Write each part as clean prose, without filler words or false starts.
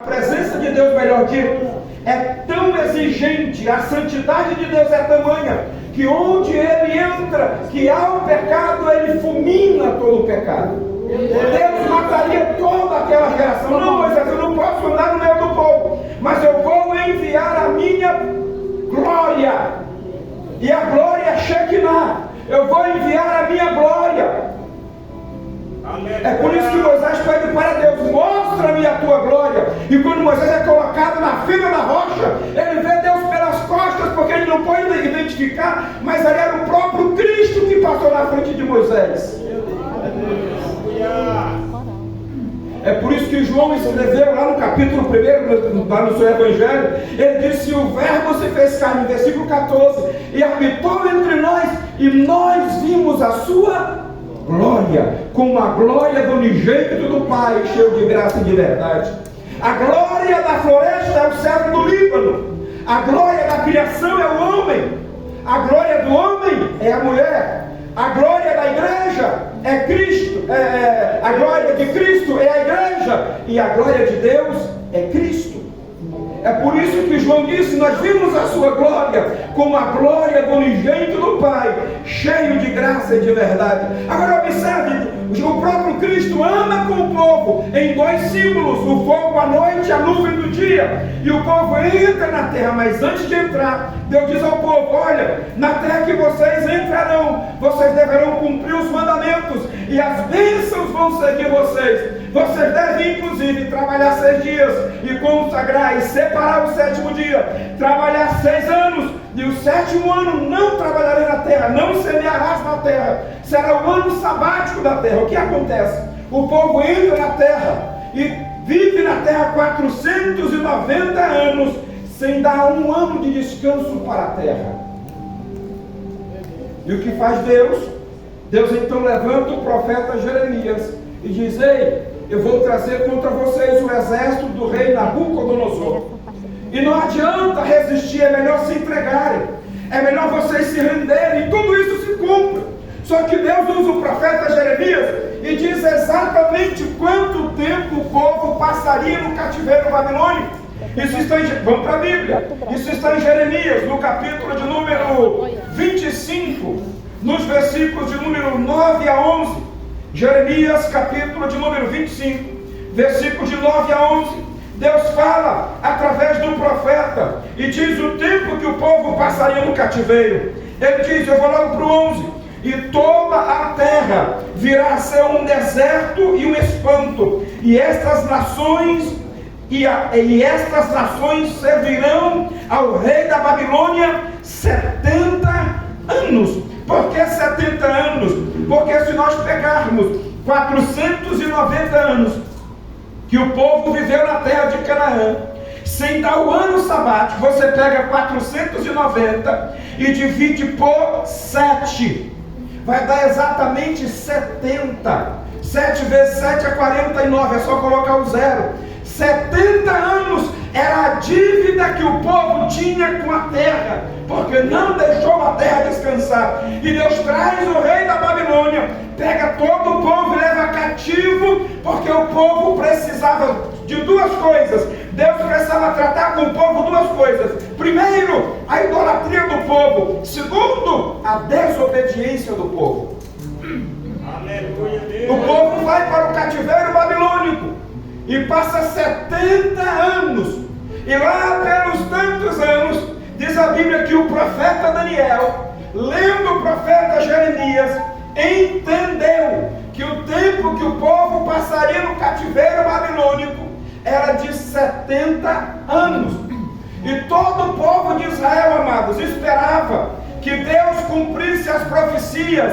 A presença de Deus, melhor dito, é tão exigente, a santidade de Deus é tamanha, que onde Ele entra, que há o pecado, Ele fulmina todo o pecado. Deus mataria toda aquela geração. Não, Moisés, eu não posso andar no meio do povo, mas eu vou enviar a minha glória, e a glória é Shekinah. Eu vou enviar a minha glória. É por isso que Moisés pede para Deus: mostra-me a tua glória. E quando Moisés é colocado na fila da rocha, ele vê Deus pelas costas, porque ele não pode identificar, mas ali era o próprio Cristo que passou na frente de Moisés. É por isso que João escreveu lá no capítulo 1, lá no seu evangelho, ele disse: o verbo se fez carne, versículo 14, e habitou entre nós, e nós vimos a sua glória, como a glória do unigênito do Pai, cheio de graça e de verdade. A glória da floresta é o cedro do Líbano, a glória da criação é o homem, a glória do homem é a mulher, a glória da igreja é Cristo, a glória de Cristo é a igreja, e a glória de Deus é Cristo. É por isso que João disse: nós vimos a sua glória, como a glória do unigênito do Pai, cheio de graça e de verdade. Agora observe, o próprio Cristo anda com o povo em dois símbolos: o fogo à noite e a nuvem do dia. E o povo entra na terra, mas antes de entrar, Deus diz ao povo: olha, na terra que vocês entrarão, vocês deverão cumprir os mandamentos, e as bênçãos vão seguir vocês. Vocês devem inclusive trabalhar 6 dias, e consagrar e separar o 7º dia, trabalhar 6 anos, e o 7º ano não trabalharei na terra, não semearás na terra, será o ano sabático da terra. O que acontece? O povo entra na terra e vive na terra 490 anos, sem dar um ano de descanso para a terra. E o que faz Deus? Deus então levanta o profeta Jeremias e diz: ei, eu vou trazer contra vocês o exército do rei Nabucodonosor, e não adianta resistir, é melhor se entregarem, é melhor vocês se renderem, e tudo isso se cumpre. Só que Deus usa o profeta Jeremias e diz exatamente quanto tempo o povo passaria no cativeiro babilônico. Isso está vamos para a Bíblia, isso está em Jeremias, no capítulo de número 25, nos versículos de número 9 a 11. Jeremias, capítulo de número 25, versículos de 9 a 11. Deus fala através do profeta e diz o tempo que o povo passaria no cativeiro. Ele diz, eu vou logo para o 11: e toda a terra virá a ser um deserto e um espanto, e estas nações servirão ao rei da Babilônia 70 anos. Por que 70 anos? Porque se nós pegarmos 490 anos que o povo viveu na terra de Canaã, sem dar o ano sabático, você pega 490 e divide por 7, vai dar exatamente 70. 7 vezes 7 é 49, é só colocar o zero. 70 anos era a dívida que o povo tinha com a terra, porque não deixou a terra descansar. E Deus traz o rei da Babilônia, pega todo o povo e leva cativo, porque o povo precisava de duas coisas. Deus precisava tratar com o povo duas coisas: primeiro, a idolatria do povo; segundo, a desobediência do povo. O povo vai para o cativeiro babilônico e passa 70 anos, e lá pelos tantos anos, diz a Bíblia que o profeta Daniel, lendo o profeta Jeremias, entendeu que o tempo que o povo passaria no cativeiro babilônico era de 70 anos. E todo o povo de Israel, amados, esperava que Deus cumprisse as profecias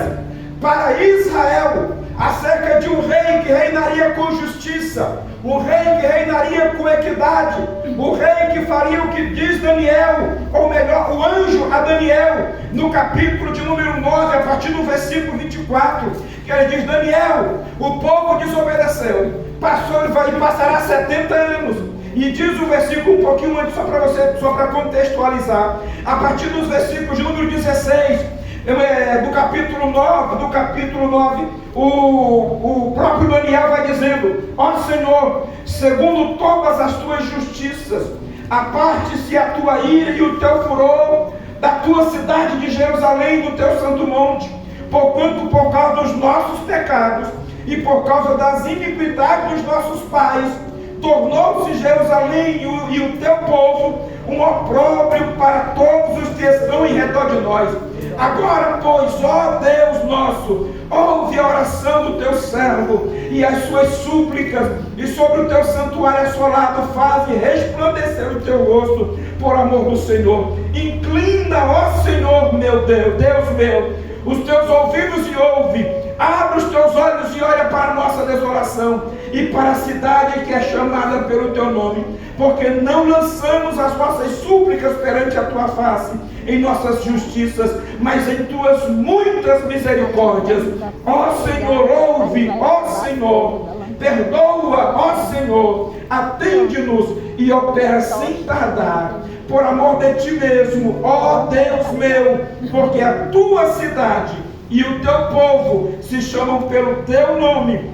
para Israel acerca de um rei que reinaria com justiça, um rei que reinaria com equidade, o rei que faria o que diz Daniel, ou melhor, o anjo a Daniel, no capítulo de número 9, a partir do versículo 24, que ele diz: Daniel, o povo desobedeceu, passará 70 anos. E diz o versículo um pouquinho antes, só para contextualizar, a partir dos versículos de número 16, do capítulo 9, o próprio Daniel vai dizendo: ó Senhor, segundo todas as tuas justiças, aparte-se a tua ira e o teu furor da tua cidade de Jerusalém, do teu santo monte, porquanto por causa dos nossos pecados e por causa das iniquidades dos nossos pais, tornou-se Jerusalém e o teu povo um opróbrio para todos os que estão em redor de nós. Agora, pois, ó Deus nosso, ouve a oração do teu servo e as suas súplicas, e sobre o teu santuário assolado faze resplandecer o teu rosto, por amor do Senhor. Inclina, ó Senhor meu Deus, Deus meu, os teus ouvidos e ouve. Abre os teus olhos e olha para a nossa desolação e para a cidade que é chamada pelo teu nome, porque não lançamos as nossas súplicas perante a tua face em nossas justiças, mas em tuas muitas misericórdias. Ó Senhor, ouve, ó Senhor, perdoa, ó Senhor, atende-nos e opera sem tardar, por amor de ti mesmo, ó Deus meu, porque a tua cidade e o teu povo se chamam pelo teu nome.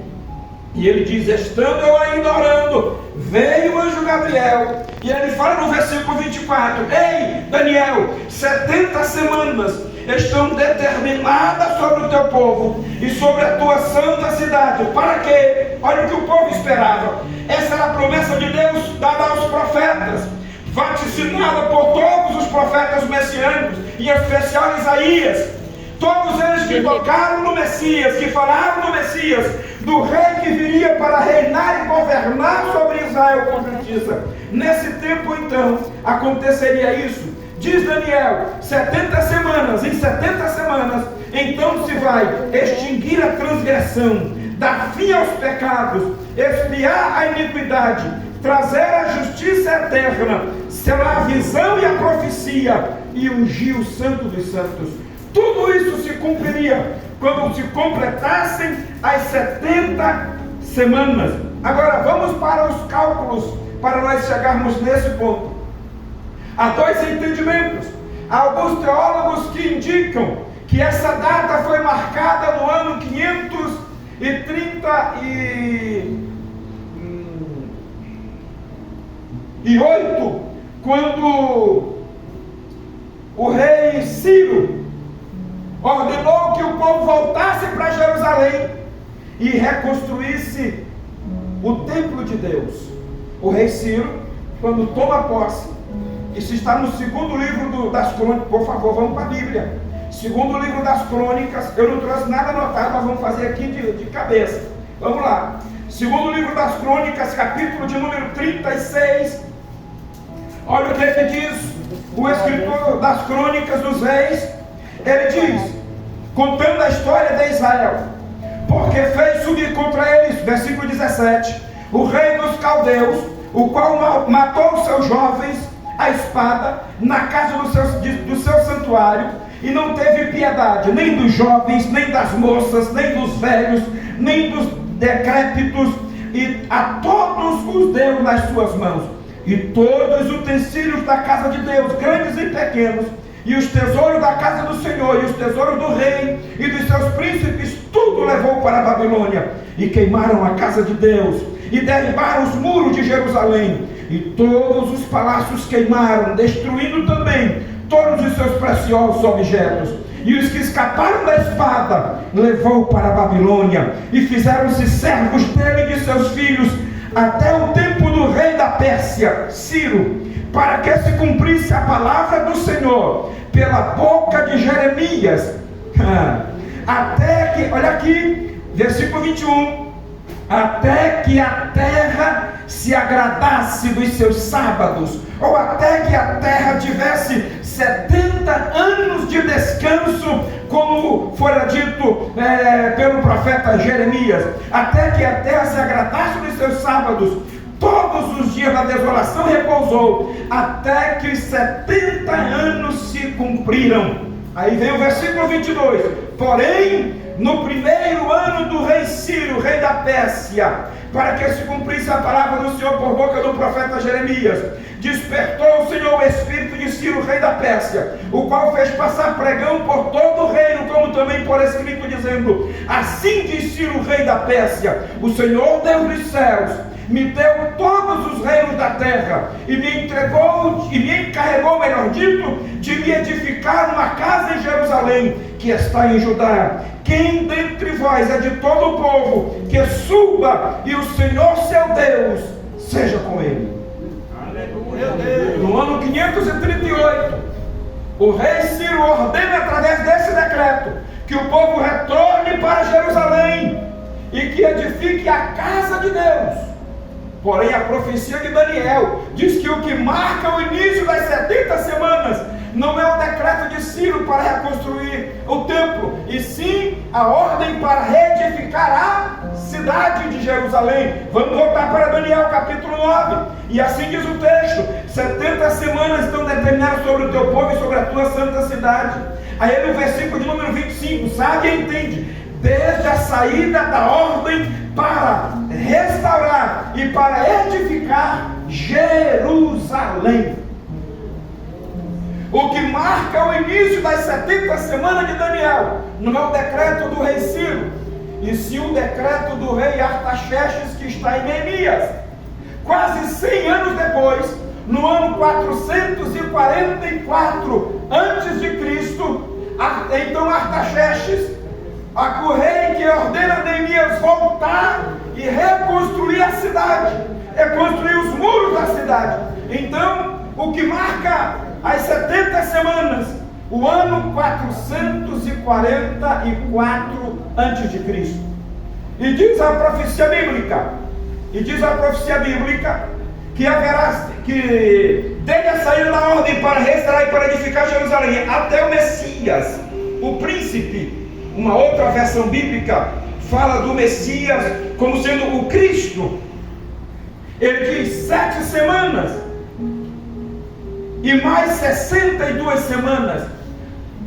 E ele diz: estando eu ainda orando, veio o anjo Gabriel, e ele fala no versículo 24: ei, Daniel, 70 semanas estão determinadas sobre o teu povo e sobre a tua santa cidade. Para quê? Olha o que o povo esperava. Essa era a promessa de Deus dada aos profetas, vaticinada por todos os profetas messiânicos, em especial Isaías. Todos eles que tocaram no Messias, que falaram no Messias, do rei que viria para reinar e governar sobre Israel com justiça. Nesse tempo, então, aconteceria isso. Diz Daniel: 70 semanas, em 70 semanas, então se vai extinguir a transgressão, dar fim aos pecados, expiar a iniquidade, trazer a justiça eterna, selar a visão e a profecia, e ungir o santo dos santos. Tudo isso se cumpriria quando se completassem as 70 semanas. Agora vamos para os cálculos, para nós chegarmos nesse ponto. Há dois entendimentos. Há alguns teólogos que indicam que essa data foi marcada no ano 538, quando o rei Ciro ordenou que o povo voltasse para Jerusalém e reconstruísse o templo de Deus. O rei Ciro, quando toma posse, isso está no segundo livro das crônicas. Por favor, vamos para a Bíblia. Segundo livro das crônicas. Eu não trouxe nada anotado, mas vamos fazer aqui de cabeça. Vamos lá. Segundo livro das crônicas, capítulo de número 36. Olha o que ele diz, o escritor das crônicas dos reis. Ele diz, contando a história de Israel: porque fez subir contra eles, versículo 17, o rei dos caldeus, o qual matou os seus jovens à espada na casa do seu santuário, e não teve piedade nem dos jovens, nem das moças, nem dos velhos, nem dos decrépitos, e a todos os deu nas suas mãos, e todos os utensílios da casa de Deus, grandes e pequenos, e os tesouros da casa do Senhor, e os tesouros do rei e dos seus príncipes, tudo levou para a Babilônia, e queimaram a casa de Deus, e derribaram os muros de Jerusalém, e todos os palácios queimaram, destruindo também todos os seus preciosos objetos. E os que escaparam da espada levou para a Babilônia, e fizeram-se servos dele e de seus filhos, até o tempo do rei da Pérsia, Ciro, para que se cumprisse a palavra do Senhor pela boca de Jeremias, até que, olha aqui, versículo 21, até que a terra se agradasse dos seus sábados, ou até que a terra tivesse 70 anos de descanso, como fora dito pelo profeta Jeremias, até que a terra se agradasse dos seus sábados. Todos os dias da desolação repousou, até que os 70 anos se cumpriram. Aí vem o versículo 22. Porém, no primeiro ano do rei Ciro, rei da Pérsia, para que se cumprisse a palavra do Senhor por boca do profeta Jeremias, despertou o Senhor o espírito de Ciro, rei da Pérsia, o qual fez passar pregão por todo o reino, como também por escrito, dizendo: assim diz Ciro, rei da Pérsia, o Senhor Deus dos céus me deu todos os reinos da terra, e me entregou, e me encarregou, melhor dito, de me edificar uma casa em Jerusalém, que está em Judá. Quem dentre vós é de todo o povo, que suba, e o Senhor seu Deus seja com ele. Aleluia. No ano 538, o rei Ciro ordena, através desse decreto, que o povo retorne para Jerusalém e que edifique a casa de Deus. Porém, a profecia de Daniel diz que o que marca o início das 70 semanas não é o decreto de Ciro para reconstruir o templo, e sim a ordem para reedificar a cidade de Jerusalém. Vamos voltar para Daniel capítulo 9, e assim diz o texto: 70 semanas estão determinadas sobre o teu povo e sobre a tua santa cidade. Aí no versículo de número 25, sabe e entende, desde a saída da ordem para restaurar e para edificar Jerusalém. O que marca o início das 70 semanas de Daniel não é o decreto do rei Ciro, e sim o decreto do rei Artaxerxes, que está em Neemias. Quase 100 anos depois, no ano 444 antes de Cristo, então Artaxerxes, o rei que ordena Neemias voltar e reconstruir a cidade, reconstruir os muros da cidade. Então, o que marca as 70 semanas, o ano 444 antes de Cristo. E diz a profecia bíblica, que haverá, que desde a saída da ordem para restaurar e para edificar Jerusalém até o Messias, o príncipe. Uma outra versão bíblica fala do Messias como sendo o Cristo. Ele diz 7 semanas e mais 62 semanas.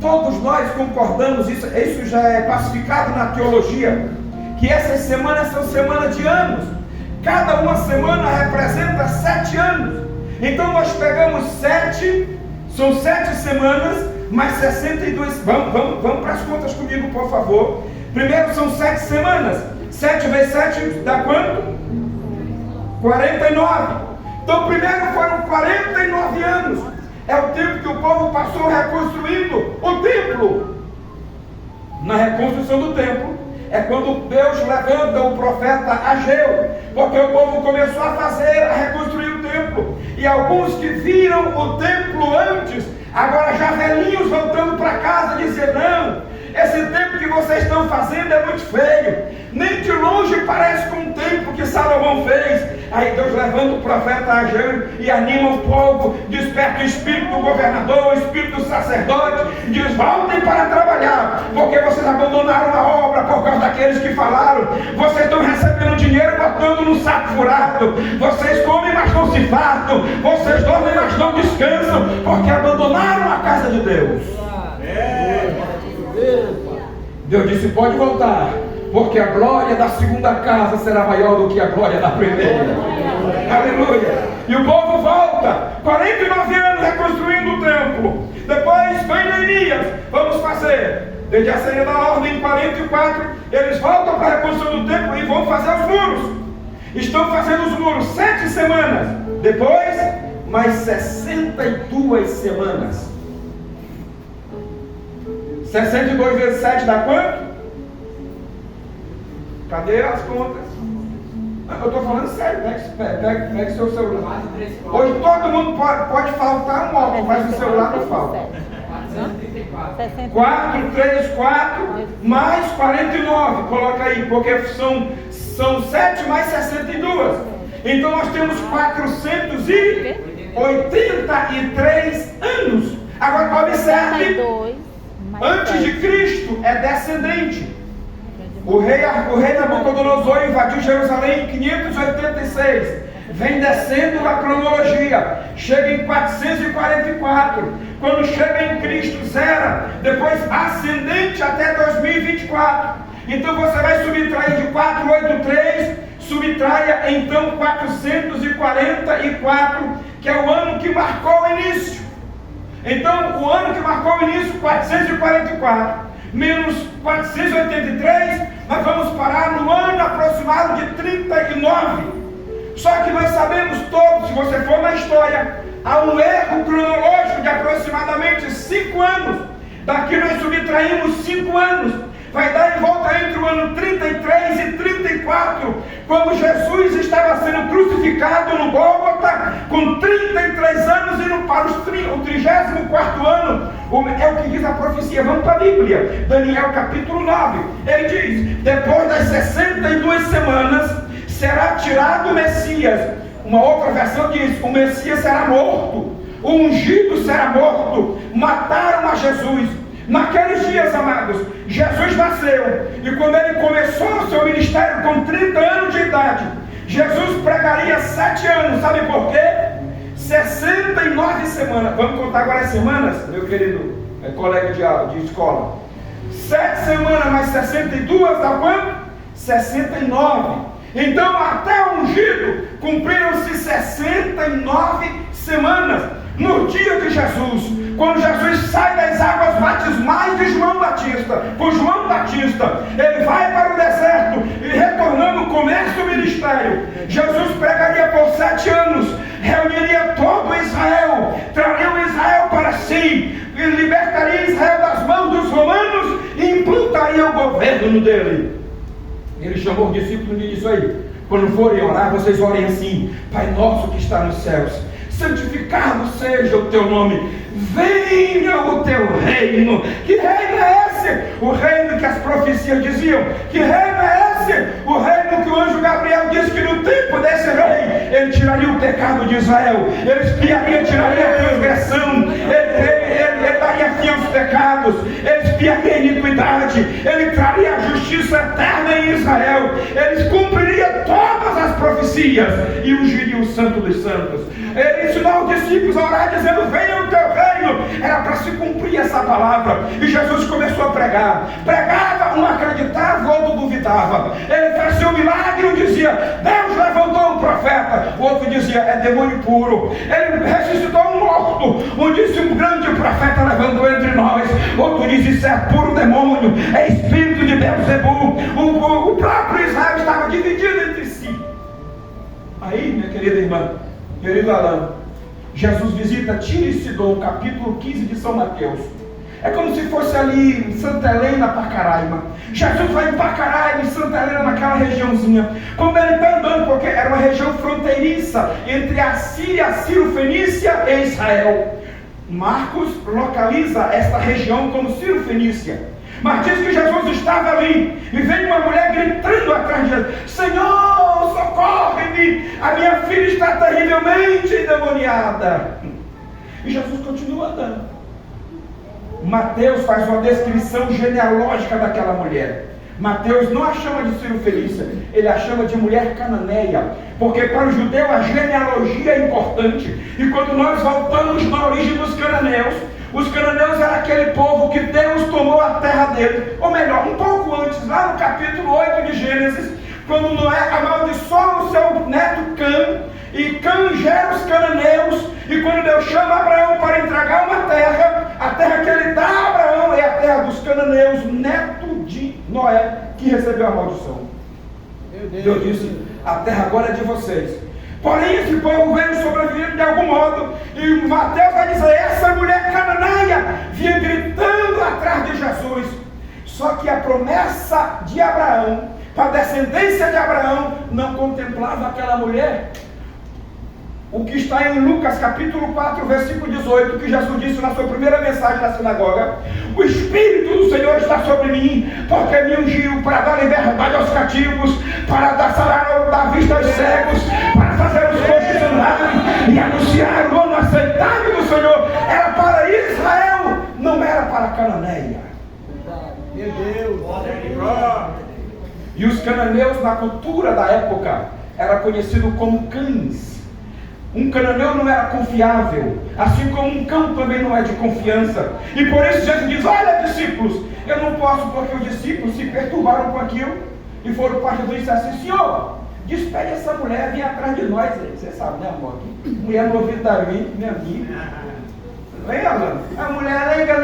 Todos nós concordamos, isso já é pacificado na teologia, que essas semanas são semanas de anos. Cada uma semana representa 7 anos. Então nós pegamos 7, são 7 semanas, mais 62, vamos para as contas comigo, por favor. Primeiro são 7 semanas, 7 vezes 7 dá quanto? 49. Então primeiro foram 49 anos, é o tempo que o povo passou reconstruindo o templo. Na reconstrução do templo, é quando Deus levanta o profeta Ageu, porque o povo começou a reconstruir o templo, e alguns que viram o templo antes, agora já velhinhos voltando para casa, dizer: não, esse templo que vocês estão fazendo é muito feio, nem de longe parece com o templo que Salomão fez. Aí Deus levanta o profeta Ageu e anima o povo, desperta o espírito do governador, o espírito do sacerdote, e diz: voltem para trabalhar, porque vocês abandonaram a obra por causa daqueles que falaram. Vocês estão recebendo dinheiro botando no saco furado, vocês comem mas não se fartam, vocês dormem mas não descansam, porque abandonaram a casa de Deus. Deus disse: pode voltar, porque a glória da segunda casa será maior do que a glória da primeira. Aleluia. E o povo volta, 49 anos reconstruindo o templo. Depois vem Neemias, vamos fazer, desde a saída da ordem em 44, eles voltam para a reconstrução do templo e vão fazer os muros. Estão fazendo os muros 7 semanas. Depois, mais 62 semanas. 62 vezes 7 dá quanto? Cadê as contas? Eu estou falando sério, pegue seu celular. Hoje todo mundo pode faltar um óculos, mas o celular não falta. 4, 3, 4, mais 49, coloca aí, porque são 7 mais 62. Então nós temos 483 anos. Agora observe, antes de Cristo é descendente. O rei Nabucodonosor invadiu Jerusalém em 586. Vem descendo na cronologia, chega em 444. Quando chega em Cristo, zera. Depois ascendente até 2024. Então você vai subtrair de 483, subtraia então 444, que é o ano que marcou o início. Então, o ano que marcou o início, 444, menos 483, nós vamos parar no ano aproximado de 39. Só que nós sabemos todos, se você for na história, há um erro cronológico de aproximadamente 5 anos. Daqui nós subtraímos 5 anos. Vai dar em volta entre o ano 33 e 34, quando Jesus estava sendo crucificado no Gólgota, com 33 anos, indo para o 34º ano. É o que diz a profecia. Vamos para a Bíblia, Daniel capítulo 9. Ele diz: depois das 62 semanas, será tirado o Messias. Uma outra versão diz: o Messias será morto, o ungido será morto. Mataram a Jesus. Naqueles dias, amados, Jesus nasceu, e quando ele começou o seu ministério com 30 anos de idade, Jesus pregaria 7 anos. Sabe por quê? 69 semanas. Vamos contar agora as semanas, meu querido colega de escola. 7 semanas mais 62 dá quanto? 69. Então, até o ungido, cumpriram-se 69 semanas. No dia de Jesus, quando Jesus sai das águas batismais de João Batista, por João Batista, ele vai para o deserto e, retornando, começa o ministério. Jesus pregaria por 7 anos, reuniria todo Israel, traria o Israel para si, e libertaria Israel das mãos dos romanos e implantaria o governo dele. Ele chamou os discípulos e disse: aí, quando forem orar, vocês orem assim: Pai nosso que está nos céus, santificado seja o teu nome, venha o teu reino. Que reino é esse? O reino que as profecias diziam. Que reino é esse? O reino que o anjo Gabriel disse que no tempo desse rei, ele tiraria o pecado de Israel, ele expiaria, tiraria a transgressão, ele daria fim aos pecados, ele expiaria a iniquidade, ele traria a justiça eterna em Israel, ele cumpriria todas as profecias e ungiria o santo dos santos. Ele ensinou os discípulos a orar dizendo: venha o teu reino. Era para se cumprir essa palavra. E Jesus começou a pregar. Pregava, um acreditava, o outro duvidava. Ele fazia um milagre, um dizia: Deus levantou um profeta. O outro dizia: é demônio puro. Ele ressuscitou um morto. Um disse: um grande profeta levantou entre nós. Outro disse: isso é puro demônio, é espírito de Beelzebul. O próprio Israel estava dividido entre si. Aí, minha querida irmã, querido Alan, Jesus visita Tiro e Sidom, capítulo 15 de São Mateus. É como se fosse ali em Santa Helena, Pacaraima. Jesus vai em Pacaraima, em Santa Helena, naquela regiãozinha. Quando ele está andando, porque era uma região fronteiriça entre a Síria, a Ciro-Fenícia e Israel. Marcos localiza esta região como Ciro-Fenícia. Mas diz que Jesus estava ali e veio uma mulher gritando atrás de Jesus: Senhor, socorre-me, a minha filha está terrivelmente endemoniada. E Jesus continua andando. Mateus faz uma descrição genealógica daquela mulher. Mateus não a chama de Ciro-Fenícia, ele a chama de mulher cananeia, porque para o judeu a genealogia é importante. E quando nós voltamos na origem dos cananeus, os cananeus eram aquele povo que Deus tomou a terra dele, ou melhor, um pouco antes, lá no capítulo 8 de Gênesis, quando Noé amaldiçoa o seu neto Cã, e Cã gera os cananeus, e quando Deus chama Abraão para entregar uma terra, a terra que ele dá a Abraão é a terra dos cananeus, neto de Noé, que recebeu a maldição. Deus disse: a terra agora é de vocês. Porém, esse povo veio sobrevivendo de algum modo, e Mateus vai dizer: essa mulher cananeia vinha gritando atrás de Jesus. Só que a promessa de Abraão, para a descendência de Abraão, não contemplava aquela mulher. O que está em Lucas capítulo 4, versículo 18, que Jesus disse na sua primeira mensagem na sinagoga: o Espírito do Senhor está sobre mim, porque me ungiu para dar liberdade aos cativos, para dar salário da vista aos cegos, para fazer os coxos andarem e anunciar o ano aceitável do Senhor. Era para Israel, não era para Cananeia. Meu Deus, e os cananeus na cultura da época era conhecido como cães. Um cananeu não era confiável, assim como um cão também não é de confiança. E por isso Jesus diz: olha, discípulos, eu não posso, porque os discípulos se perturbaram com aquilo e foram para Jesus e disseram assim: Senhor, despede essa mulher, vem atrás de nós. Você sabe, né, amor? Mulher no ouvido da gente, minha amiga. Vem, Orlando. A mulher, lenga,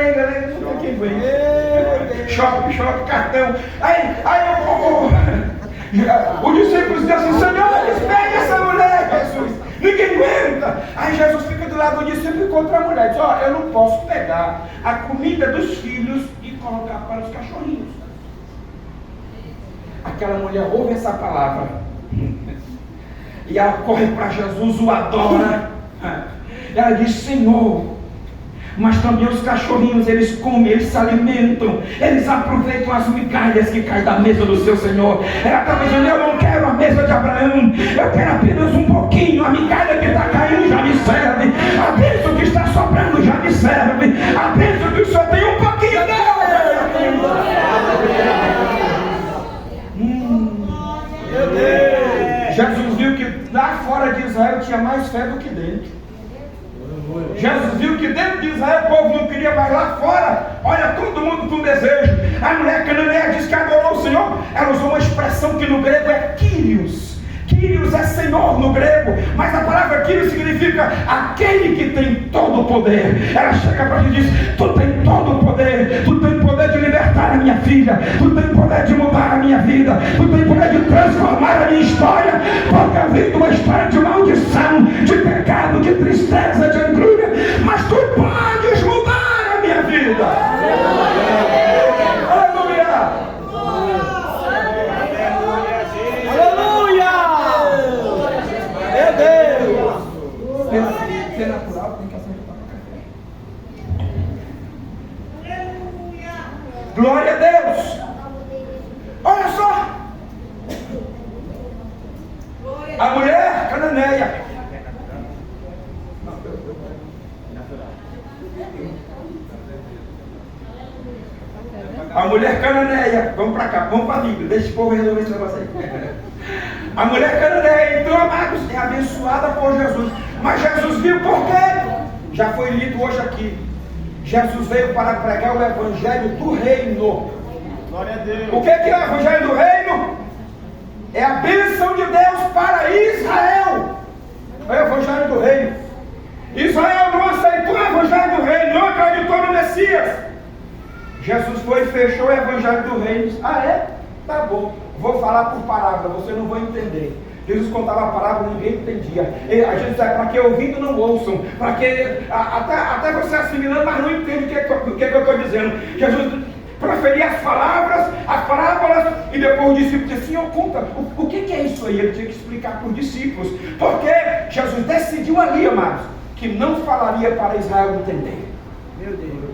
não tem quem vem. Choque, cartão. Aí os discípulos dizem assim: Senhor, despede essa mulher, Jesus. Ninguém aguenta. Aí Jesus fica do lado do discípulo e contra a mulher. Diz: ó, eu não posso pegar a comida dos filhos e colocar para os cachorrinhos. Aquela mulher ouve essa palavra e ela corre para Jesus, o adora. Ela diz: Senhor, mas também os cachorrinhos, eles comem, eles se alimentam, eles aproveitam as migalhas que caem da mesa do seu Senhor. Ela está dizendo: eu não quero a mesa de Abraão, eu quero apenas um pouquinho. A migalha que está caindo já me serve, a bênção que está sobrando já me serve, a bênção que o Senhor tem um pouquinho dela. Meu Deus. Jesus viu que lá fora de Israel tinha mais fé do que dentro. Jesus viu que dentro de Israel o povo não queria, mas lá fora, olha, todo mundo com desejo. A mulher cananeia diz que adorou o Senhor. Ela usou uma expressão que no grego é Kyrios. Kyrios é Senhor no grego, mas a palavra Kyrios significa aquele que tem todo o poder. Ela chega para ele e diz: tu tem todo o poder, tu tem poder de libertar a minha filha, tu tem poder de mudar a minha vida, tu tem poder de transformar a minha história, porque eu vim de uma história de maldição, de pecado, de tristeza, de angústia, mas tu podes mudar a minha vida. Aleluia! Meu Deus! Ser natural tem que acertar para café. Glória a Deus! Olha só! A mulher cananeia. A mulher cananeia. Vamos para cá, vamos para a Bíblia. Deixa o povo resolver esse negócio aí. A mulher cananeia, então, amados, é abençoada por Jesus. Mas Jesus viu por quê? Já foi lido hoje aqui. Jesus veio para pregar o evangelho do reino. Glória a Deus. O que é o evangelho do reino? É a bênção de Deus para Israel. É o evangelho do reino. Israel não aceitou o evangelho do reino, não acreditou no Messias. Jesus foi e fechou o evangelho do reino. Ah, é? Tá bom. Vou falar por parábola, você não vai entender. Jesus contava a parábola, ninguém entendia. A gente sabe, para que ouvindo não ouçam, para que até você assimilando, mas não entende o que eu estou dizendo. Jesus proferia as parábolas, e depois o discípulo disse: Senhor, conta, o que é isso aí? Ele tinha que explicar para os discípulos, porque Jesus decidiu ali, amados, que não falaria para Israel entender. Meu Deus.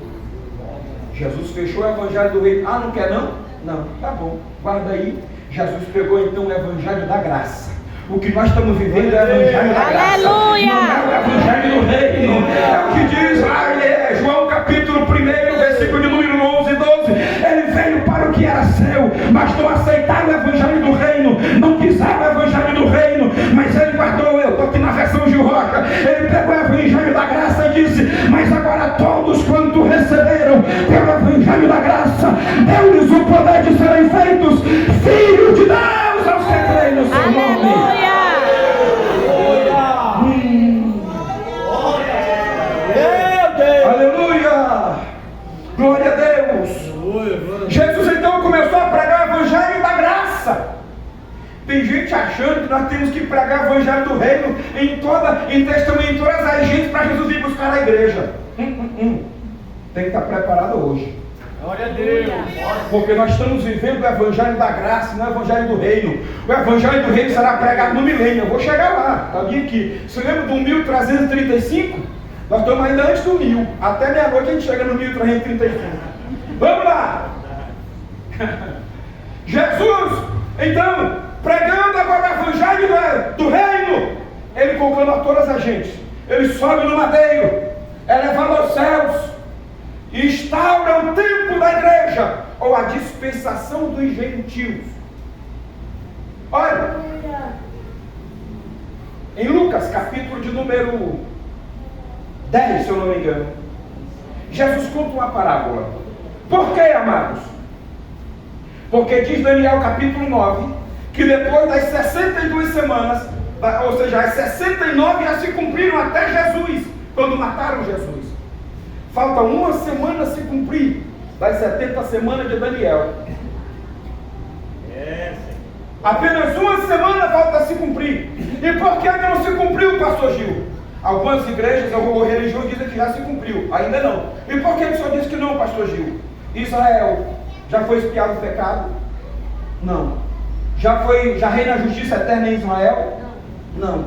Jesus fechou o evangelho do reino. Ah, não quer não? Não, tá bom, guarda aí. Jesus pegou então o evangelho da graça. O que nós estamos vivendo é o evangelho da graça. Aleluia! Não é o evangelho do reino. É o que diz lá, João capítulo 1, versículo de número 11 e 12. Ele veio para o que era seu, mas não aceitaram o evangelho do reino, não quiseram o evangelho do reino, mas ele guardou. Eu estou aqui na versão Gil Rocha. Ele pegou o evangelho da graça e disse: mas agora todos quanto receberam pelo evangelho da graça, deu-lhes o poder de serem feitos filhos de Deus aos que creem no seu nome. Aleluia! Glória a Deus! Jesus então começou a pregar o evangelho da graça. Tem gente achando que nós temos que pregar o evangelho do reino em testemunho em todas as gentes para Jesus ir buscar a igreja. Tem que estar preparado hoje. Glória a Deus. Porque nós estamos vivendo o evangelho da graça, não é o evangelho do reino. O evangelho do reino será pregado no milênio. Eu vou chegar lá, tá bem aqui. Você lembra do 1335? Nós estamos ainda antes do 1000. Até meia-noite a gente chega no 1335. Vamos lá. Jesus, então, pregando agora o evangelho do reino, ele conclama todas as gentes. Ele sobe no madeiro, é levado aos céus, e instaura o tempo da igreja, ou a dispensação dos gentios. Olha, em Lucas, capítulo de número 10, se eu não me engano, Jesus conta uma parábola. Por quê, amados? Porque diz Daniel, capítulo 9, que depois das 62 semanas, ou seja, as 69 já se cumpriram até Jesus, quando mataram Jesus. falta uma semana se cumprir das 70 semanas de Daniel. Apenas uma semana falta se cumprir. E por que ainda não se cumpriu, pastor Gil? Algumas igrejas ou religiões dizem que já se cumpriu, ainda não. E por que o senhor disse que não, pastor Gil? Israel já foi expiado o pecado? Não. Já reina a justiça eterna em Israel? Não.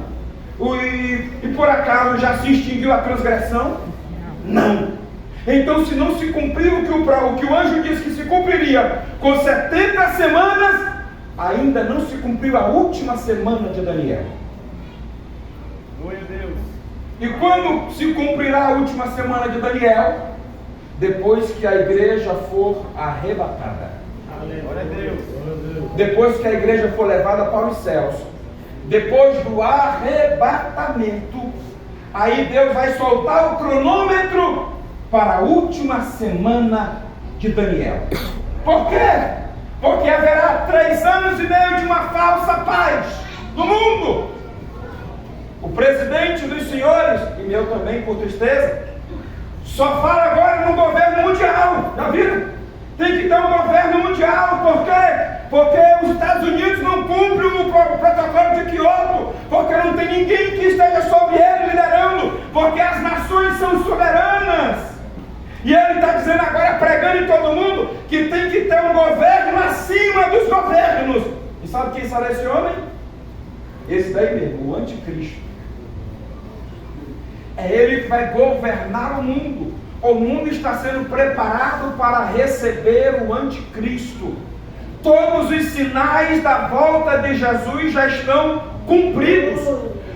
E por acaso já se extinguiu a transgressão? Não. Então, se não se cumpriu o que o anjo disse que se cumpriria com 70 semanas, ainda não se cumpriu a última semana de Daniel. Glória a Deus. E quando se cumprirá a última semana de Daniel? Depois que a igreja for arrebatada. Glória a Deus. Depois que a igreja for levada para os céus. Depois do arrebatamento, aí Deus vai soltar o cronômetro para a última semana de Daniel. Por quê? Porque haverá 3 anos e meio de uma falsa paz no mundo. O presidente dos senhores, e meu também por tristeza, só fala agora no governo mundial. Já viram? Tem que ter um governo mundial. Por quê? Porque os Estados Unidos não cumprem o protocolo de Kyoto, porque não tem ninguém que esteja sobre ele liderando, porque as nações são soberanas. E ele está dizendo agora, pregando em todo mundo, que tem que ter um governo acima dos governos. E sabe quem será esse homem? Esse daí mesmo, o anticristo. É ele que vai governar o mundo. O mundo está sendo preparado para receber o anticristo. Todos os sinais da volta de Jesus já estão cumpridos.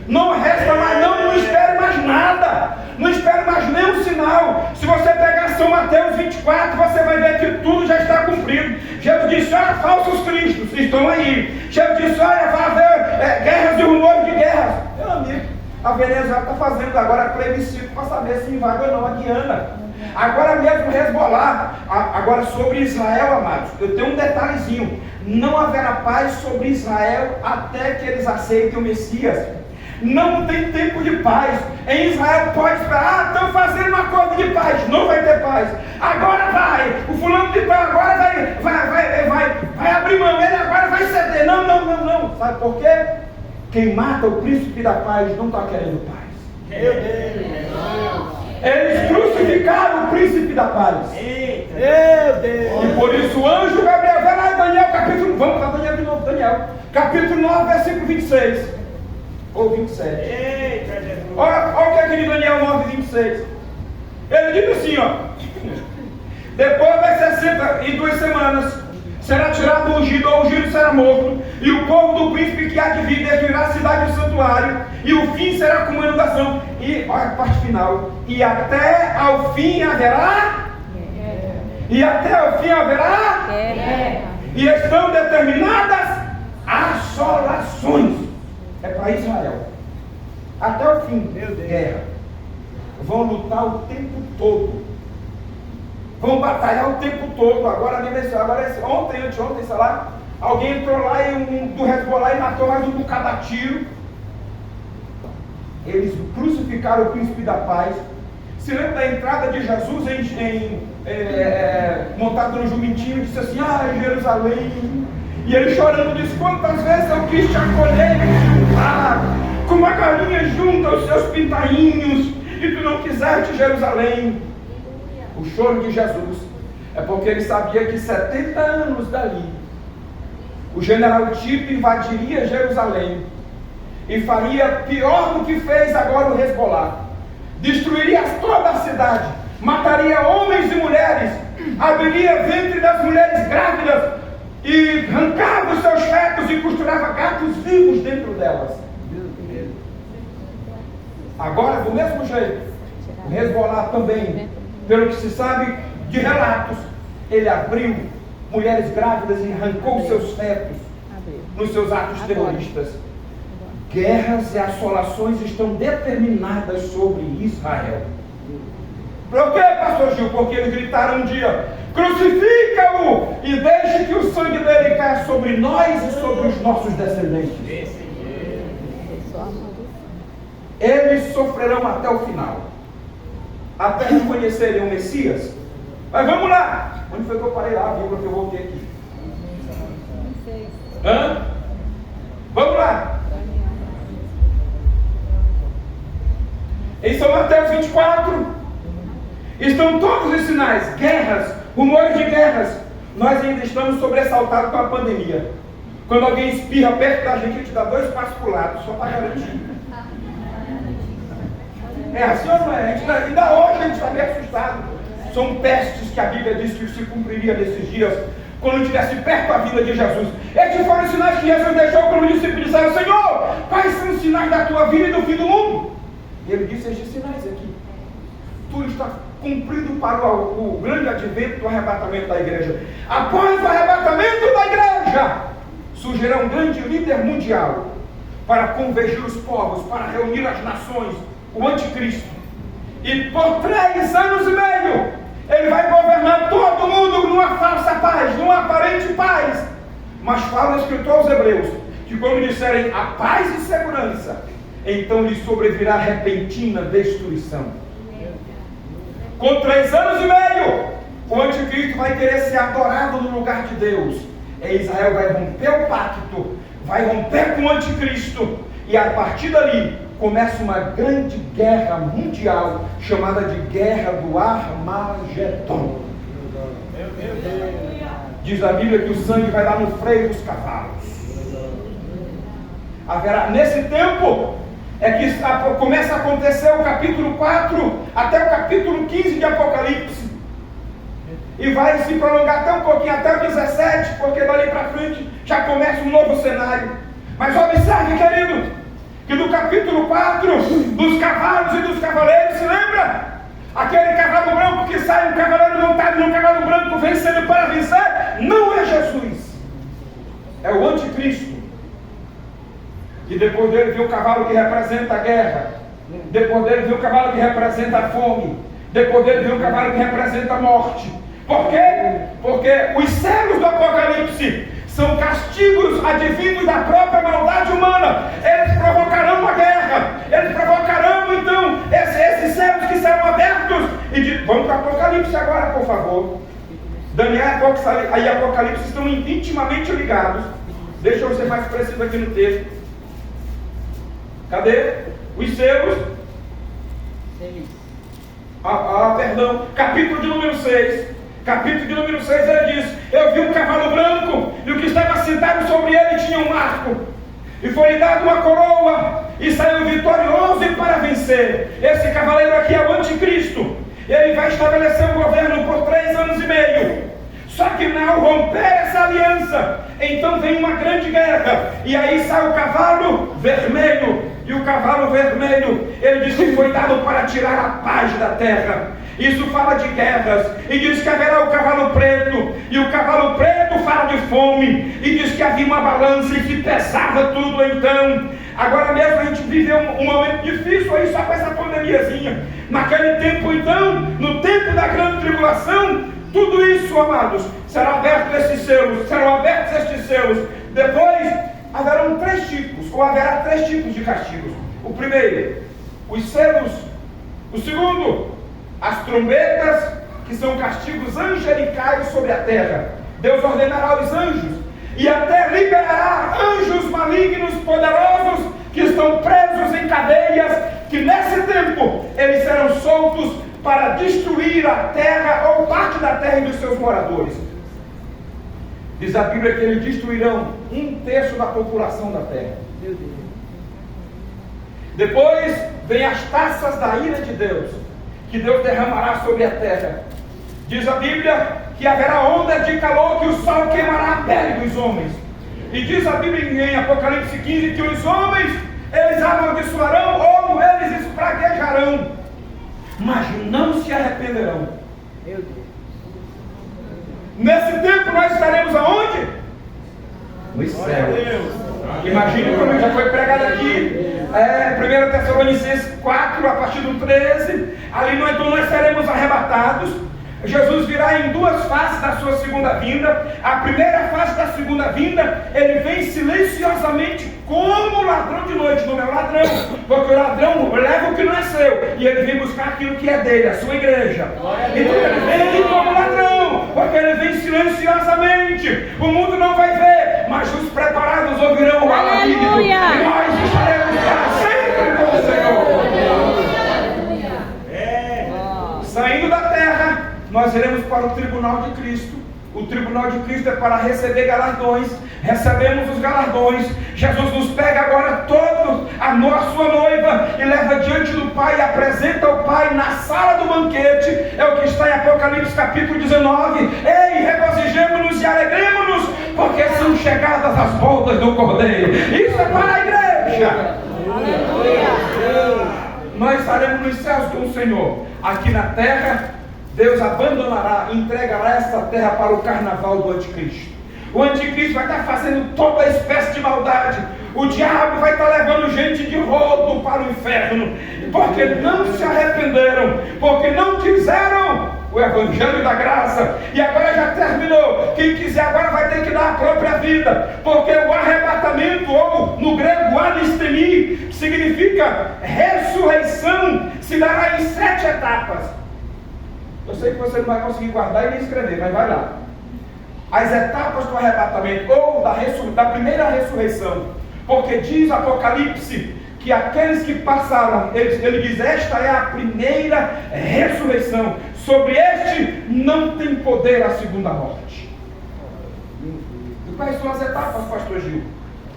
Não resta mais, não espere mais nada. Não espere mais nenhum sinal. Se você pegar São Mateus 24, você vai ver que tudo já está cumprido. Jesus disse, olha, falsos cristos estão aí. Jesus disse, olha, vai haver guerras e rumores de guerras. Meu amigo, a Venezuela está fazendo agora plebiscito para saber se invade ou não a Guiana. Agora mesmo Hezbollah. Agora sobre Israel, amados, eu tenho um detalhezinho. Não haverá paz sobre Israel até que eles aceitem o Messias. Não tem tempo de paz. Em Israel pode esperar, estão fazendo uma coisa de paz, não vai ter paz. Agora vai, o fulano de tal agora vai abrir mão, ele agora vai ceder. Não. Sabe por quê? Quem mata o príncipe da paz não está querendo paz. Meu Deus. Eles crucificaram o príncipe da paz. Meu Deus. E por isso o anjo Gabriel, vai lá em Daniel capítulo, vamos para Daniel de novo, Daniel, capítulo 9, versículo 26. Ou 27. Eita, Jesus. Olha o que é aqui de Daniel 9, 26. Ele diz assim, ó. Depois das 62 semanas, será tirado o ungido será morto, e o povo do príncipe que há de vir destruirá a cidade do santuário, e o fim será como inundação. E olha a parte final. E até ao fim haverá. E até ao fim haverá. E estão determinadas assolações. É para Israel. Até o fim, guerra. Vão lutar o tempo todo. Vão batalhar o tempo todo. Agora ontem, anteontem, sei lá, alguém entrou lá do Hezbollah e matou mais um bocado a tiro. Eles crucificaram o príncipe da paz. Se lembra da entrada de Jesus montado no jumentinho, disse assim, Jerusalém. E ele chorando disse, quantas vezes eu quis te acolher e juntar, como a galinha junta os seus pintainhos, e tu não quiseste Jerusalém. O choro de Jesus é porque ele sabia que 70 anos dali, o general Tito invadiria Jerusalém e faria pior do que fez agora o Hezbollah. Destruiria toda a cidade, mataria homens e mulheres, abriria ventre das mulheres grávidas, e arrancava os seus fetos e costurava gatos vivos dentro delas. Agora, do mesmo jeito, o Hezbollah também, pelo que se sabe de relatos, ele abriu mulheres grávidas e arrancou seus fetos nos seus atos terroristas. Guerras e assolações estão determinadas sobre Israel. Por quê, pastor Gil? Porque eles gritaram um dia, crucifica-o e deixe que o sangue dele caia sobre nós e sobre os nossos descendentes. Eles sofrerão até o final. até reconhecerem o Messias. Mas vamos lá. Onde foi que eu parei lá, a vírgula que eu voltei aqui? Hã? Vamos lá. Em São Mateus 24, estão todos os sinais, guerras, rumores de guerras. Nós ainda estamos sobressaltados com a pandemia. Quando alguém espirra perto da gente, a gente dá 2 passos para o lado, só para garantir. É assim ou não é? Ainda hoje a gente está meio assustado. São pestes que a Bíblia diz que se cumpriria nesses dias, quando estivesse perto da vida de Jesus. Estes foram os sinais que Jesus deixou quando os discípulos disseram: Senhor, quais são os sinais da tua vida e do fim do mundo? E ele disse estes sinais aqui. Tudo está cumprido para o grande advento do arrebatamento da igreja. Após o arrebatamento da igreja, surgirá um grande líder mundial para convergir os povos, para reunir as nações, o anticristo. E por 3 anos e meio, ele vai governar todo mundo numa falsa paz, numa aparente paz. Mas fala o escritor aos Hebreus, que quando disserem a paz e segurança, então lhe sobrevirá repentina destruição. Com 3 anos e meio, o anticristo vai querer ser adorado no lugar de Deus. E Israel vai romper o pacto, vai romper com o anticristo, e a partir dali começa uma grande guerra mundial, chamada de Guerra do Armagedon. Diz a Bíblia que o sangue vai dar no freio dos cavalos. Haverá, nesse tempo, é que começa a acontecer o capítulo 4 até o capítulo 15 de Apocalipse. E vai se prolongar até um pouquinho, até o 17, porque dali para frente já começa um novo cenário. Mas observe, querido, que no capítulo 4, dos cavalos e dos cavaleiros, se lembra? Aquele cavalo branco que sai, um cavaleiro montado num cavalo branco vencendo para vencer, não é Jesus, é o anticristo. E depois dele viu o cavalo que representa a guerra, depois dele viu o cavalo que representa a fome, depois dele viu o cavalo que representa a morte. Por quê? Porque os selos do Apocalipse são castigos advindos da própria maldade humana. Eles provocarão uma guerra, eles provocarão então esses selos que serão abertos. Vamos para o Apocalipse agora, por favor. Daniel e Apocalipse estão intimamente ligados. Deixa eu ser mais preciso aqui no texto. Cadê? Os selos. Perdão. Capítulo de número 6. Capítulo de número 6, ele diz: eu vi um cavalo branco, e o que estava sentado sobre ele tinha um arco, e foi-lhe dado uma coroa, e saiu vitorioso para vencer. Esse cavaleiro aqui é o anticristo. Ele vai estabelecer um governo por 3 anos e meio. Só que ao romper essa aliança, então vem uma grande guerra, e aí sai o cavalo vermelho. E o cavalo vermelho, ele diz que foi dado para tirar a paz da terra. Isso fala de guerras, e diz que haverá o cavalo preto, e o cavalo preto fala de fome, e diz que havia uma balança e que pesava tudo. Então, agora mesmo a gente viveu um momento difícil aí só com essa pandemiazinha. Naquele tempo então, no tempo da grande tribulação, tudo isso, amados, será aberto esses selos, serão abertos estes selos. Depois haverão 3 tipos, ou haverá 3 tipos de castigos. O primeiro, os selos. O segundo, as trombetas, que são castigos angelicais sobre a terra. Deus ordenará aos anjos, e até liberará anjos malignos poderosos que estão presos em cadeias, que nesse tempo eles serão soltos para destruir a terra ou parte da terra e dos seus moradores. Diz a Bíblia que eles destruirão 1/3 da população da terra. Depois vem as taças da ira de Deus, que Deus derramará sobre a terra. Diz a Bíblia que haverá ondas de calor, que o sol queimará a pele dos homens. E diz a Bíblia em Apocalipse 15 que os homens, eles amaldiçoarão ou eles espraguejarão, mas não se arrependerão. Meu Deus. Nesse tempo nós estaremos aonde? Nos céus. Imagine como já foi pregado aqui, 1 Tessalonicenses 4, a partir do 13. Ali nós seremos arrebatados. Jesus virá em duas fases da sua segunda vinda. A primeira fase da segunda vinda, ele vem silenciosamente como ladrão de noite. Não é o ladrão, porque o ladrão leva o que não é seu, e ele vem buscar aquilo que é dele, a sua igreja. Então ele vem como ladrão, porque ele vem silenciosamente. O mundo não vai ver, mas os preparados ouvirão o alarido, e nós estaremos para sempre com o Senhor. Saindo da terra, nós iremos para o tribunal de Cristo. O tribunal de Cristo é para receber galardões. Recebemos os galardões. Jesus nos pega agora todos, a sua noiva, e leva diante do Pai, e apresenta ao Pai na sala do banquete. É o que está em Apocalipse capítulo 19. Ei, regozijemo-nos e alegremos-nos, porque são chegadas as bodas do Cordeiro. Isso é para a igreja. Nós estaremos nos céus com o Senhor. Aqui na terra, Deus abandonará, entregará esta terra para o carnaval do anticristo. O anticristo vai estar fazendo toda espécie de maldade. O diabo vai estar levando gente de rodo para o inferno, porque não se arrependeram, porque não quiseram o evangelho da graça. E agora já terminou. Quem quiser agora vai ter que dar a própria vida, porque o arrebatamento, ou no grego anistemi, significa ressurreição, se dará em 7 etapas. Eu sei que você não vai conseguir guardar e nem escrever, mas vai lá. As etapas do arrebatamento, ou da primeira ressurreição, porque diz Apocalipse que aqueles que passaram, ele diz, esta é a primeira ressurreição. Sobre este não tem poder a segunda morte. E quais são as etapas, pastor Gil?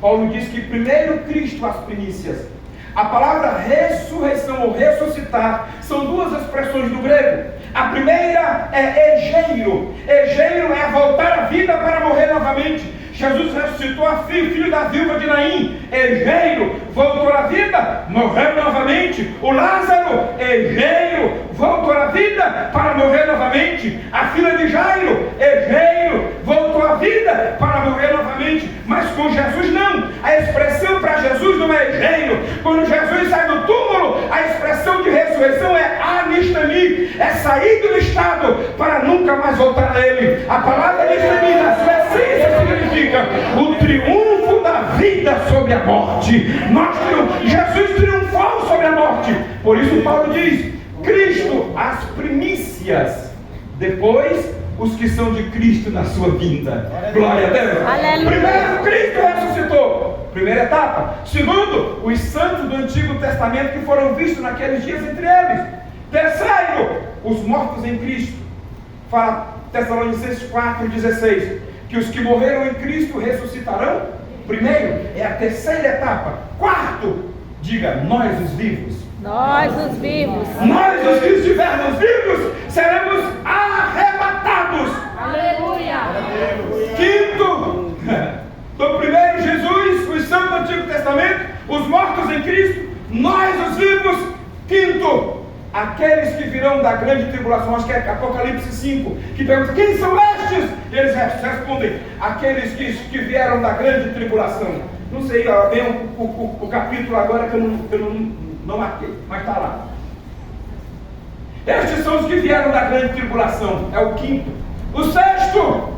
Paulo diz que primeiro Cristo as primícias. A palavra ressurreição ou ressuscitar são duas expressões do grego. A primeira é egeiro. Egeiro é voltar à vida para morrer novamente. Jesus ressuscitou a filho da viúva de Naim. Egeiro voltou à vida, morreu novamente. O Lázaro, egeiro, voltou à vida para morrer novamente. A filha de Jairo, egeiro, voltou à vida para morrer novamente. Mas com Jesus não. A expressão para Jesus não é egeiro. Quando Jesus sai do túmulo, a expressão de ressurreição é anistemi. É sair do estado para nunca mais voltar a ele. A palavra anistemi, na sua essência, significa o triunfo da vida sobre a morte. Jesus triunfou sobre a morte. Por isso Paulo diz, Cristo as primícias, depois os que são de Cristo na sua vinda. Glória a Deus. Aleluia. Primeiro, Cristo ressuscitou, primeira etapa. Segundo, os santos do Antigo Testamento que foram vistos naqueles dias entre eles. Terceiro, os mortos em Cristo. Fala Tessalonicenses 4,16, que os que morreram em Cristo ressuscitarão. Primeiro, é a terceira etapa. Quarto, diga, nós os vivos. Nós os vivos. Nós os que estivermos vivos seremos arrebatados. Aleluia. Quinto, do primeiro Jesus, os santos do Antigo Testamento, os mortos em Cristo, nós os vivos. Quinto, aqueles que virão da grande tribulação, acho que é Apocalipse 5, que pergunta, quem são estes? E eles respondem, aqueles que vieram da grande tribulação. Não sei, vem o capítulo agora que eu não marquei, mas está lá. Estes são os que vieram da grande tribulação, é o quinto. O sexto,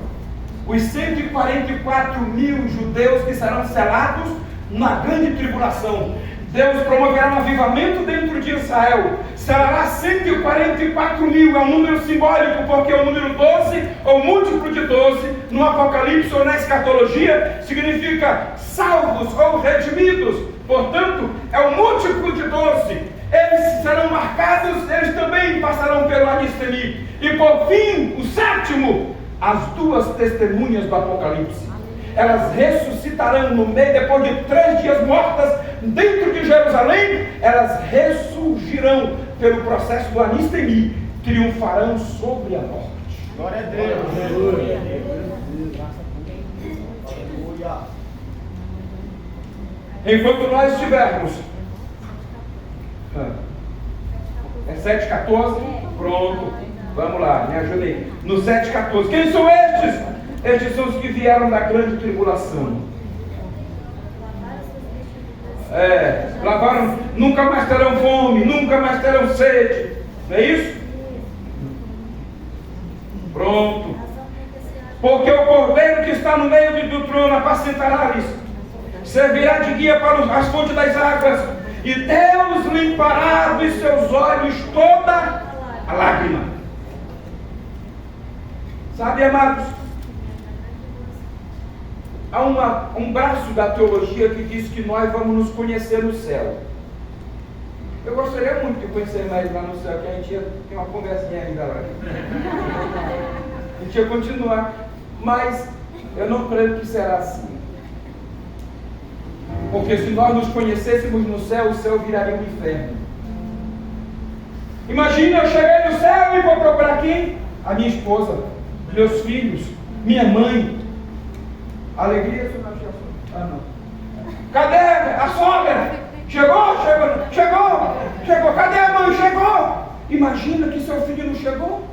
os 144 mil judeus que serão selados na grande tribulação. Deus promoverá um avivamento dentro de Israel. Será 144 mil, é um número simbólico, porque o número 12, ou múltiplo de 12, no Apocalipse ou na escatologia, significa salvos ou redimidos. Portanto, é o múltiplo de 12. Eles serão marcados, eles também passarão pelo anistemi. E por fim, o sétimo, as duas testemunhas do Apocalipse. Elas ressuscitarão no meio, depois de 3 dias mortas dentro de Jerusalém, elas ressurgirão pelo processo do anistemi, triunfarão sobre a morte. Glória a Deus. Aleluia. Enquanto nós estivermos, é 7,14, pronto, vamos lá, me ajudem. No 7,14, quem são estes? Estes são os que vieram da grande tribulação. Lavaram, nunca mais terão fome, nunca mais terão sede. Não é isso? Pronto. Porque o cordeiro que está no meio do trono apacentará-lhes, servirá de guia para as fontes das águas, e Deus limpará dos seus olhos toda a lágrima. Sabe, amados, há um braço da teologia que diz que nós vamos nos conhecer no céu. Eu gostaria muito de conhecer mais lá no céu, que a gente ia ter uma conversinha ainda lá. A gente ia continuar, mas eu não creio que será assim. Porque se nós nos conhecêssemos no céu, o céu viraria um inferno. Imagina, eu cheguei no céu e vou procurar quem? A minha esposa, meus filhos, minha mãe. Alegria, senhor? Ah, não. Cadê a sogra? Chegou? Cadê a mãe? Chegou? Imagina que seu filho não chegou.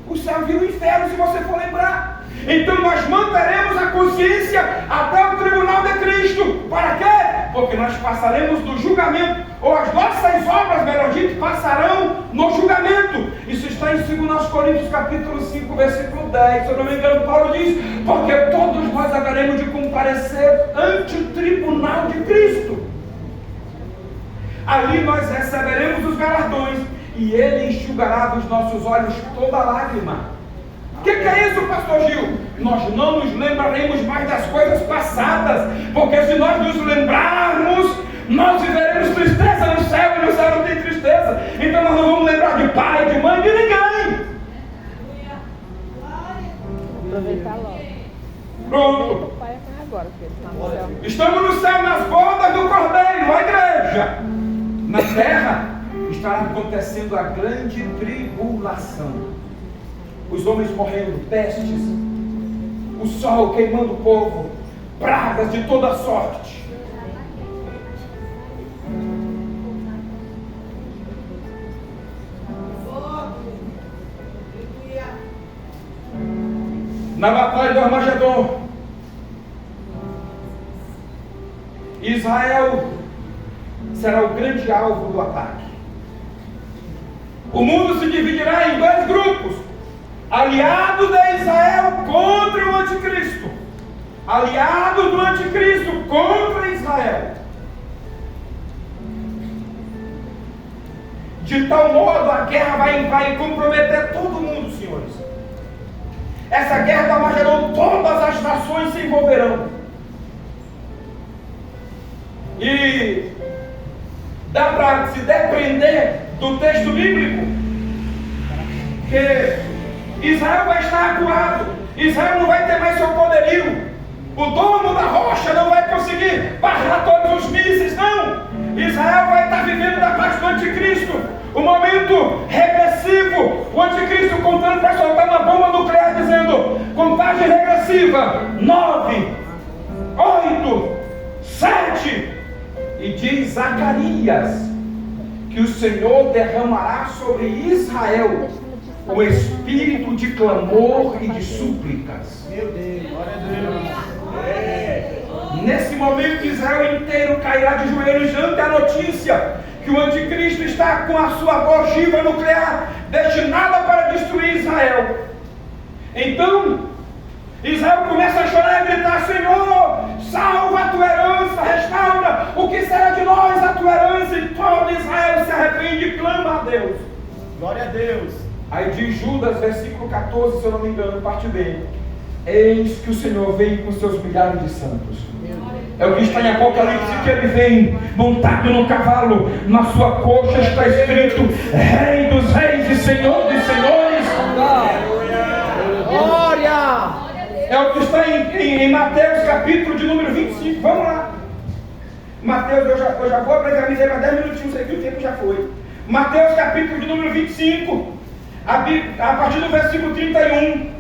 O céu vira um inferno, se você for lembrar. Então nós manteremos a consciência até o tribunal de Cristo. Para quê? Porque nós passaremos do julgamento, ou as nossas obras, melhor dito, passarão no julgamento. Isso está em 2 Coríntios capítulo 5, versículo 10. Se eu não me engano, Paulo diz: porque todos nós haveremos de comparecer ante o tribunal de Cristo. Ali nós receberemos os galardões, e Ele enxugará dos nossos olhos toda lágrima. O que é isso, pastor Gil? Nós não nos lembraremos mais das coisas passadas, porque se nós nos lembrarmos, nós viveremos tristeza no céu, e no céu não tem tristeza. Então nós não vamos lembrar de pai, de mãe, de ninguém. Aproveitar logo. Pronto. Pai é agora, porque está no céu. Estamos no céu, nas bodas do Cordeiro, a igreja. Na terra estará acontecendo a grande tribulação. Os homens morrendo, pestes, o sol queimando o povo, pragas de toda sorte. Na batalha do Armagedon, Israel será o grande alvo do ataque. O mundo se dividirá em dois grupos: aliados de Israel contra o anticristo, aliados do anticristo contra Israel. De tal modo a guerra vai comprometer todo mundo, senhores. Essa guerra do Armagedon, todas as nações se envolverão. E dá para se depender do texto bíblico que Israel vai estar acuado. Israel não vai ter mais seu poderio. O dono da rocha não vai conseguir barrar todos os mísseis, não. Israel vai estar vivendo da parte do anticristo, o momento regressivo. O anticristo contando para soltar uma bomba nuclear, dizendo: contagem regressiva, 9, 8, 7. E diz Zacarias que o Senhor derramará sobre Israel o espírito de clamor e de súplicas. Meu Deus, glória a Deus. Nesse momento, Israel inteiro cairá de joelhos diante a notícia que o anticristo está com a sua ogiva nuclear destinada para destruir Israel. Então Israel começa a chorar e gritar: Senhor, salva a tua herança, restaura. O que será de nós a tua herança? E todo Israel se arrepende e clama a Deus. Glória a Deus. Aí diz Judas, versículo 14, se eu não me engano, parte B: eis que o Senhor vem com seus milhares de santos. É o que está em Apocalipse, que ele vem montado no cavalo, na sua coxa está escrito: Rei dos reis e Senhor dos senhores. Glória. É o que está em Mateus, capítulo de número 25. Vamos lá. Mateus, eu já vou apresentar mais 10 minutinhos aqui, o tempo já foi. Mateus, capítulo de número 25, a partir do versículo 31.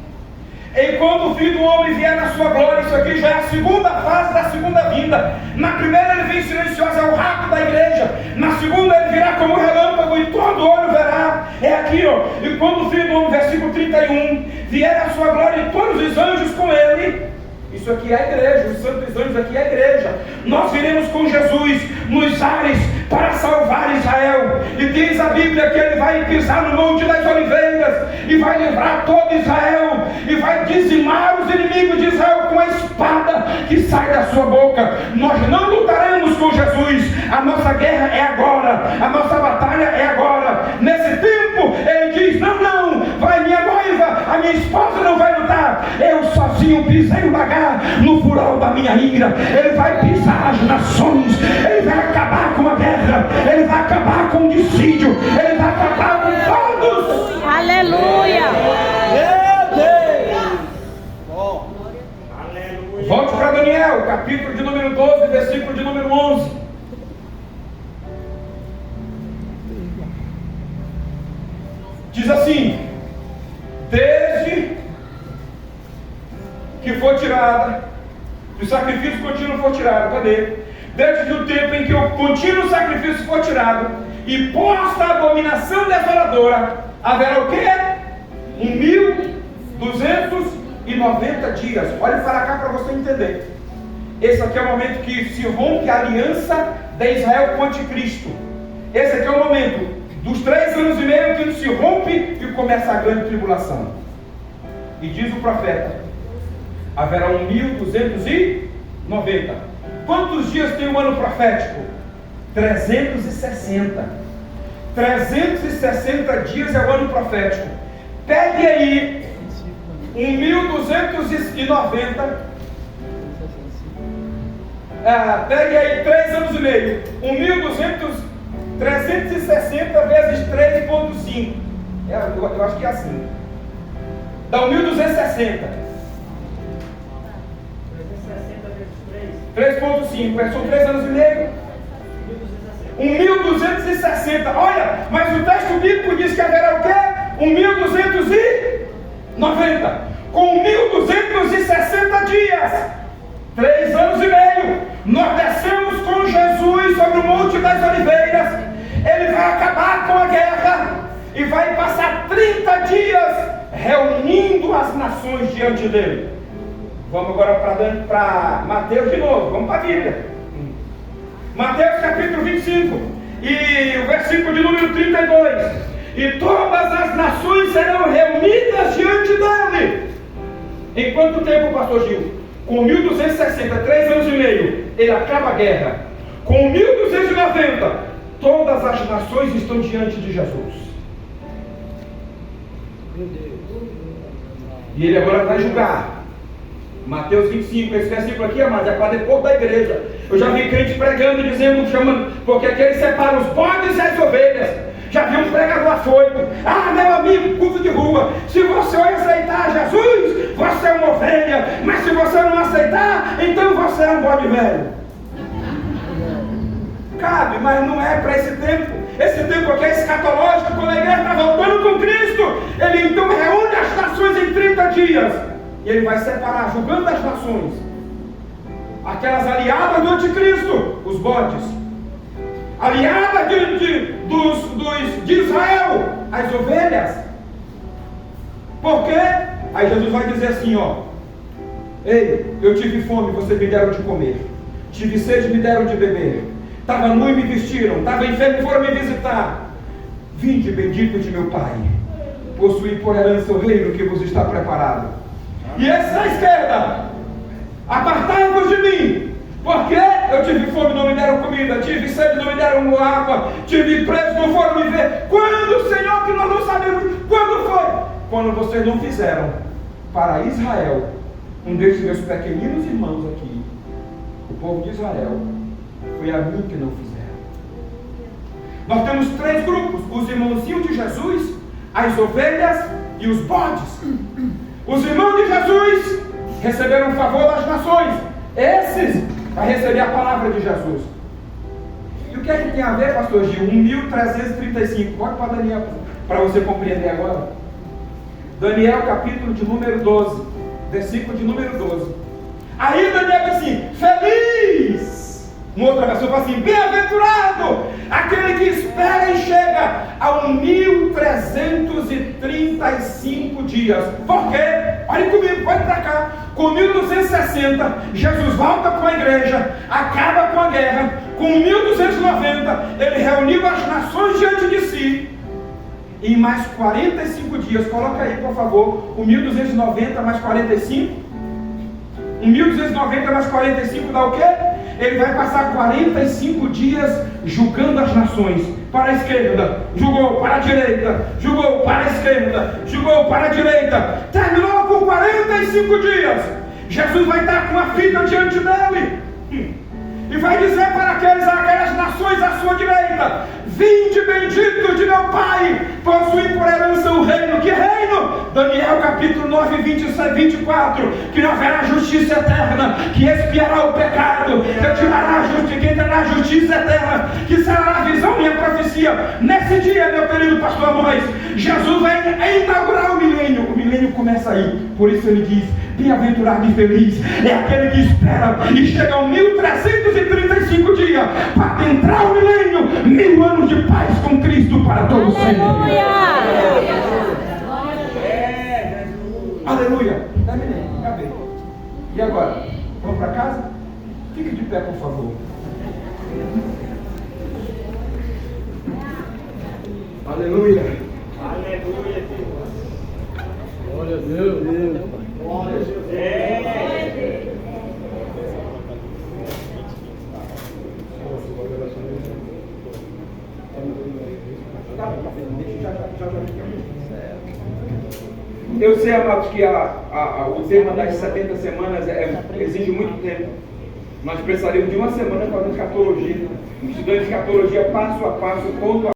Enquanto o Filho do Homem vier na sua glória, isso aqui já é a segunda fase da segunda vinda. Na primeira ele vem silencioso, é o rapto da igreja. Na segunda ele virá como relâmpago e todo olho verá. É aqui, ó. E quando o Filho do Homem, versículo 31, vier na sua glória e todos os anjos com ele. Isso aqui é a igreja, os santos anjos aqui é a igreja. Nós viremos com Jesus nos ares para salvar Israel. E diz a Bíblia Bíblia que ele vai pisar no Monte das Oliveiras e vai livrar todo Israel e vai dizimar os inimigos de Israel com a espada que sai da sua boca. Nós não lutaremos com Jesus, a nossa guerra é agora, a nossa batalha é agora. Nesse tempo ele diz: não, vai minha noiva, a minha esposa não vai lutar, eu sozinho pisei o lagar no furor da minha ira. Ele vai pisar as nações, ele vai acabar com a guerra, ele vai acabar com o dissídio, ele vai acabar com todos. Aleluia! Meu Deus! Bom. Aleluia. Volte para Daniel, capítulo de número 12, versículo de número 11. Diz assim: desde que foi tirada, que o sacrifício contínuo foi tirado, cadê? Desde o tempo em que o contínuo sacrifício foi tirado e posta a abominação desoladora, haverá o quê? 1290 dias. Olha para cá para você entender. Esse aqui é o momento que se rompe a aliança de Israel com o anticristo. Esse aqui é o momento dos 3 anos e meio que se rompe e começa a grande tribulação. E diz o profeta: haverá 1290. Quantos dias tem o ano profético? 360. 360 dias é o ano profético. Pegue aí 1290. Pegue aí 3 anos e meio. 360 vezes 3,5. Eu acho que é assim. Dá 1260. 3,5. São 3 anos e meio. 1260. Olha, mas o texto bíblico diz que haverá o quê? 1290. Com 1260 dias, 3 anos e meio, nós descemos com Jesus sobre o Monte das Oliveiras. Ele vai acabar com a guerra e vai passar 30 dias reunindo as nações diante dele. Vamos agora para Mateus de novo, vamos para a Bíblia. Mateus capítulo 25 e o versículo de número 32. E todas as nações serão reunidas diante dele. Em quanto tempo, pastor Gil? Com 1260, 3 anos e meio, ele acaba a guerra. Com 1290, todas as nações estão diante de Jesus. Meu Deus. E ele agora vai julgar. Mateus 25, esse versículo aqui, amados, é para depois da igreja. Eu já vi crente pregando, dizendo, chamando, porque aqui ele separa os bodes e as ovelhas. Já vi um pregador afoito: meu amigo, culto de rua, se você aceitar Jesus, você é uma ovelha, mas se você não aceitar, então você é um bode velho. Cabe, mas não é para esse tempo. Esse tempo aqui é escatológico. Quando a igreja está voltando com Cristo, ele então reúne as nações em 30 dias. E ele vai separar, julgando as nações, aquelas aliadas do anticristo, os bodes, aliadas de Israel, as ovelhas. Por quê? Aí Jesus vai dizer assim: ei, eu tive fome, vocês me deram de comer, tive sede, me deram de beber, estava nu e me vestiram, estava enfermo e foram me visitar. Vinde, bendito de meu Pai, possuí por herança o reino que vos está preparado. E esse da esquerda: apartai-vos de mim, porque eu tive fome, não me deram comida, tive sede, não me deram água, tive preso, não foram me ver. Quando, Senhor, que nós não sabemos? Quando foi? Quando vocês não fizeram para Israel, um desses meus pequeninos irmãos aqui, o povo de Israel, foi a mim que não fizeram. Nós temos 3 grupos: os irmãozinhos de Jesus, as ovelhas e os bodes. Os irmãos de Jesus receberam o favor das nações. Esses vai receber a palavra de Jesus. E o que é que tem a ver, pastor Gil? 1335. Bota para Daniel, para você compreender agora. Daniel capítulo de número 12, versículo de número 12. Aí Daniel diz assim: feliz. Uma outra versão fala assim: bem-aventurado aquele que espera e chega a 1335 dias. Por quê? Olhem comigo, pode para cá. Com 1260, Jesus volta com a igreja, acaba com a guerra. Com 1290, ele reuniu as nações diante de si. em mais 45 dias, coloca aí por favor, o 1290 mais 45, o 1290 mais 45 dá o quê? Ele vai passar 45 dias julgando as nações, para a esquerda, julgou para a direita, julgou para a esquerda, julgou para a direita, terminou com 45 dias, Jesus vai estar com a fita diante dele, e vai dizer para aquelas nações à sua direita: vinde benditos de meu Pai, possuem por herança o reino. Que reino? Daniel capítulo 9, 24, que não haverá justiça eterna, que expiará o pecado, que tirará a justiça, que entrará a justiça eterna, que será a visão e a profecia. Nesse dia, meu querido pastor Amós, Jesus vai inaugurar o milênio começa aí, por isso ele diz: bem-aventurado e feliz é aquele que espera e chega aos 1335 dias para adentrar o milênio, 1000 anos de paz com Cristo para todos sempre. Aleluia! Terminei, acabei. E agora? Vamos para casa? Fique de pé, por favor. Aleluia! Aleluia. Glória a Deus. Glória a Deus. Eu sei, amados, que o tema das 70 semanas exige muito tempo. Nós precisaremos de uma semana fazendo escatologia, estudando escatologia passo a passo, ponto a